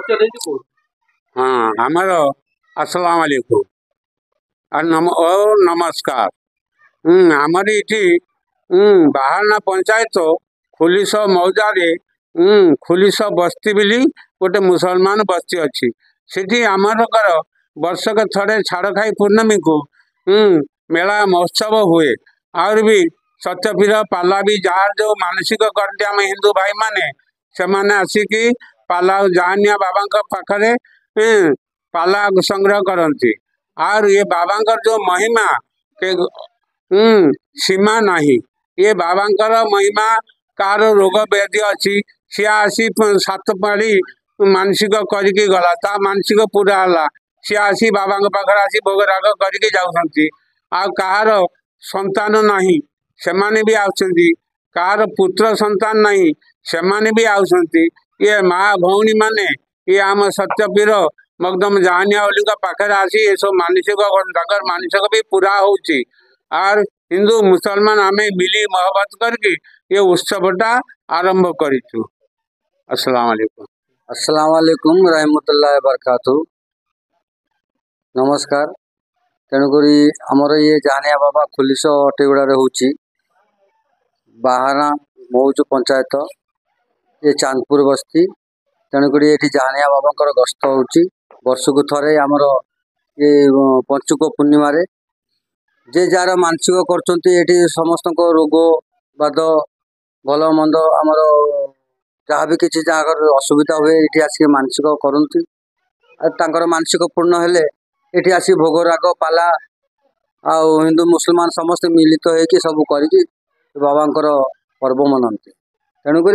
हाँ हमार अस्सलाम वालेकुम ओ नमस्कार। हमारी इठी बाहारना पंचायत खुलिस मौजारे खुलिस बस्ती बिली गोटे मुसलमान बस्ती अच्छी सेठी आमरकर वर्षक थरे छाड़खाई पूर्णमी को मेला महोत्सव हुए और भी सत्यपीर पाला भी जार जो मानसिक करते आम हिंदू भाई माने से माने आसिकी पाला जानिया बाबा पाखरे पाला संग्रह करती और ये बाबा जो महिमा के सीमा नहीं ये बाबा महिमा कार रोग व्याधि अच्छी सी आसी 7 पाड़ी मानसिक करके गला ता मानसिक पूरा है सी आसी बाबा पाखे आसी भोग राग करके जाऊँगी आहार संतान नहीं से माने भी आउछंती कार पुत्र संतान नहीं से माने भी आउछंती ये माँ भौणी माने ये आम सत्यपीर मकदम जहानिया पाखे आसी ये सब मानसिक भी पूरा होची और हिंदू मुसलमान आम मिली मोहब्बत करके ये उत्सवटा आरंभ करूँ। अस्सलाम वालेकुम। अस्सलाम वालेकुम रहमतुल्लाह बरकातु। नमस्कार। तेणुकरी आमर ये जहानिया बाबा खुलिस अटेगुड़ा होची बाहाना मौज पंचायत ये चांदपुर बस्ती। तेणुकरी ये जहानिया बाबा गस्त होची वर्ष को थरे आमर ये पंचुक पूर्णिमा जे जार मानसिक कर समस्त रोग बाद भल मंद आमर जहाँ भी किसी जहाँ असुविधा हुए ये आसिक मानसिक करती मानसिक पूर्ण हेले ये आसी भोग राग पाला आउ हिंदू मुसलमान समस्त मिलित होकर सब करी बाबा पर्व मनती। तेणुक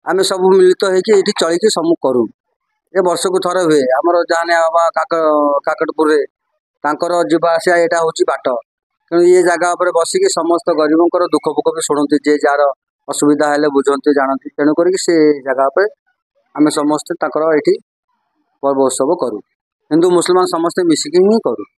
आम सब मिलित होकर चलिकी सब करूँ ये वर्ष को थरे हुए आमर जहानिया बाबा काकटपुर जावा आसा यहाँ हूँ बाट तेणु ये जगह पर बसिकी समस्त गरीबों दुख फुख भी शुणती जे जार असुविधा है बुझती जानती तेणुक से जगह पर आम समस्ते ये पर्व उत्सव करूँ हिंदू मुसलमान समस्ते मिसिकी ही करूँ।